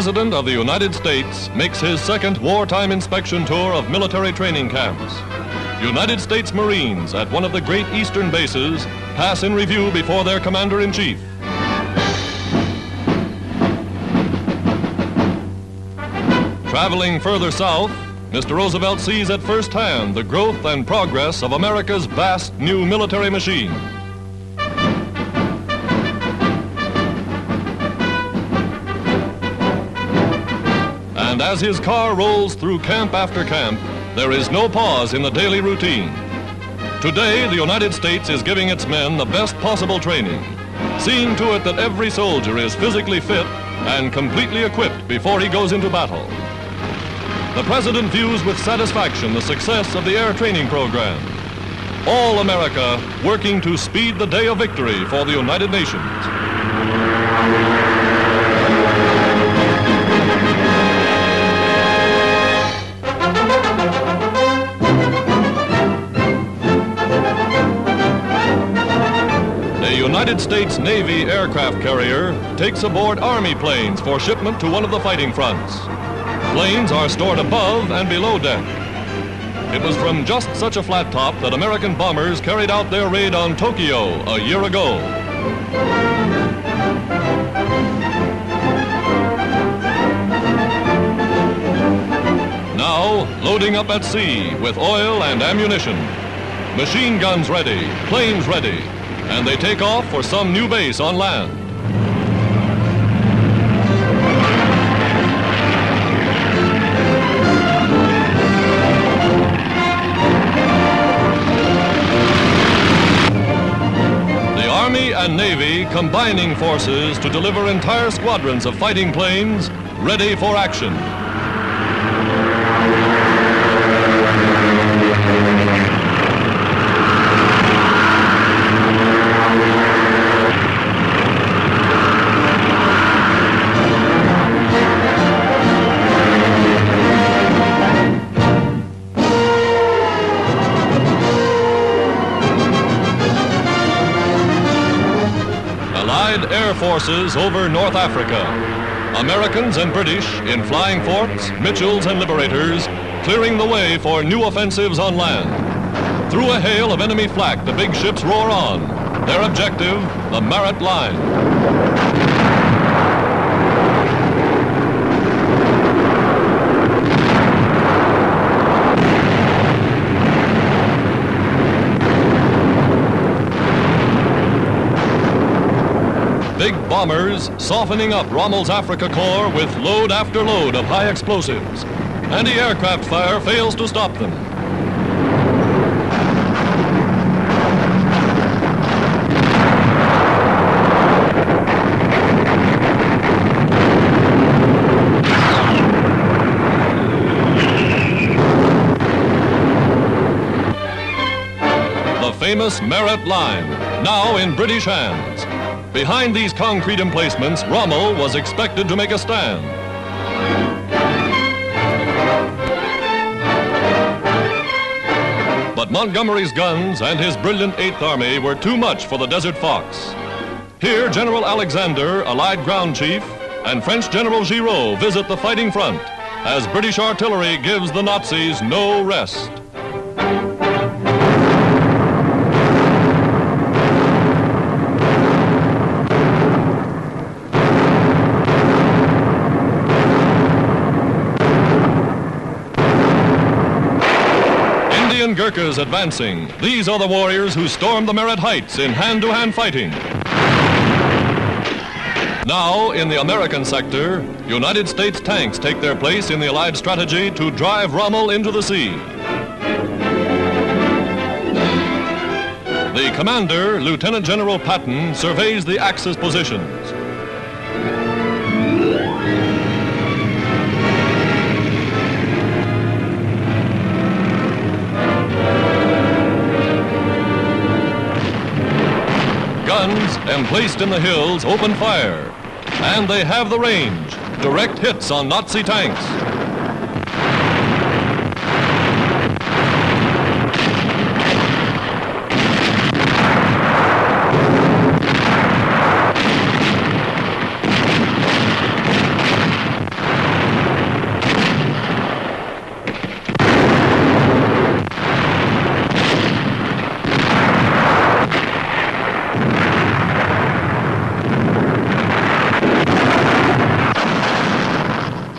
President of the United States makes his second wartime inspection tour of military training camps. United States Marines at one of the great eastern bases pass in review before their Commander-in-Chief. Traveling further south, Mr. Roosevelt sees at first hand the growth and progress of America's vast new military machine. And as his car rolls through camp after camp, there is no pause in the daily routine. Today, the United States is giving its men the best possible training, seeing to it that every soldier is physically fit and completely equipped before he goes into battle. The President views with satisfaction the success of the air training program. All America working to speed the day of victory for the United Nations. United States Navy aircraft carrier takes aboard Army planes for shipment to one of the fighting fronts. Planes are stored above and below deck. It was from just such a flat top that American bombers carried out their raid on Tokyo a year ago. Now, loading up at sea with oil and ammunition. Machine guns ready, planes ready, and they take off for some new base on land. The Army and Navy combining forces to deliver entire squadrons of fighting planes ready for action. Air forces over North Africa. Americans and British in flying forts, Mitchells and Liberators, clearing the way for new offensives on land. Through a hail of enemy flak, the big ships roar on. Their objective, the Maret Line. Big bombers softening up Rommel's Africa Corps with load after load of high explosives. Anti-aircraft fire fails to stop them. The famous Maret Line, now in British hands. Behind these concrete emplacements, Rommel was expected to make a stand. But Montgomery's guns and his brilliant 8th Army were too much for the Desert Fox. Here, General Alexander, Allied Ground Chief, and French General Giraud visit the fighting front as British artillery gives the Nazis no rest. Gurkhas advancing. These are the warriors who stormed the Maret Heights in hand-to-hand fighting. Now, in the American sector, United States tanks take their place in the Allied strategy to drive Rommel into the sea. The commander, Lieutenant General Patton, surveys the Axis positions. Guns emplaced in the hills open fire, and they have the range. Direct hits on Nazi tanks.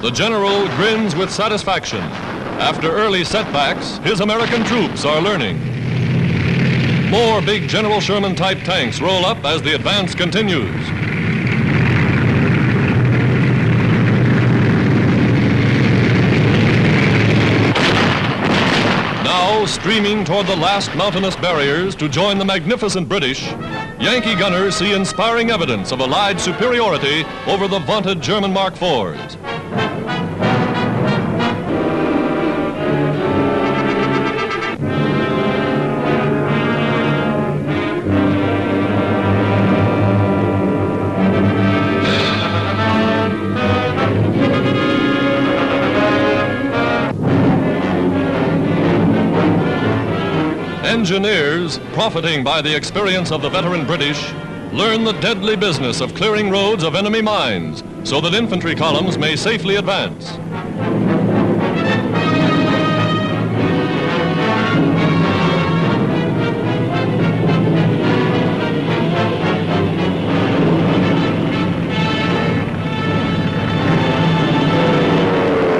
The general grins with satisfaction. After early setbacks, his American troops are learning. More big General Sherman-type tanks roll up as the advance continues. Now, streaming toward the last mountainous barriers to join the magnificent British, Yankee gunners see inspiring evidence of Allied superiority over the vaunted German Mark IVs. Engineers, profiting by the experience of the veteran British, learn the deadly business of clearing roads of enemy mines so that infantry columns may safely advance.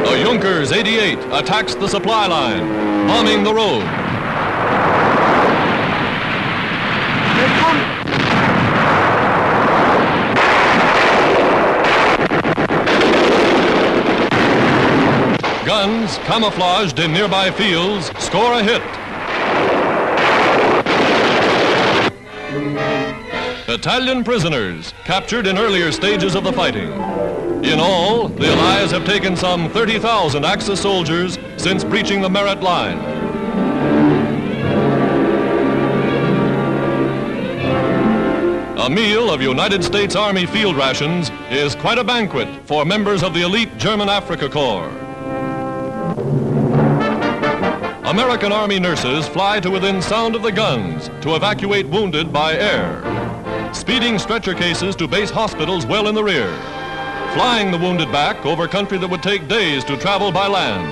A Junkers 88 attacks the supply line, bombing the road. Guns, camouflaged in nearby fields, score a hit. Italian prisoners, captured in earlier stages of the fighting. In all, the Allies have taken some 30,000 Axis soldiers since breaching the Merit line. A meal of United States Army field rations is quite a banquet for members of the elite German Africa Corps. American Army nurses fly to within sound of the guns to evacuate wounded by air, speeding stretcher cases to base hospitals well in the rear, flying the wounded back over country that would take days to travel by land.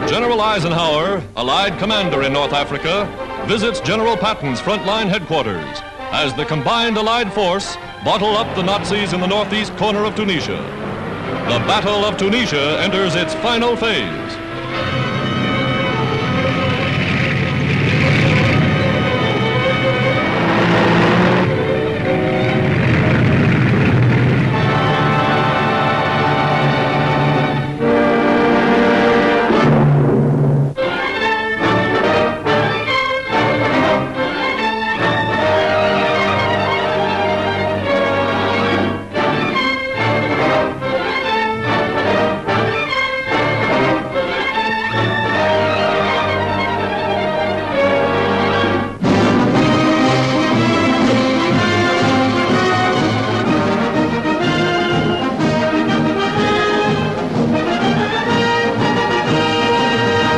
General Eisenhower, Allied commander in North Africa, visits General Patton's frontline headquarters as the combined Allied force bottle up the Nazis in the northeast corner of Tunisia. The Battle of Tunisia enters its final phase.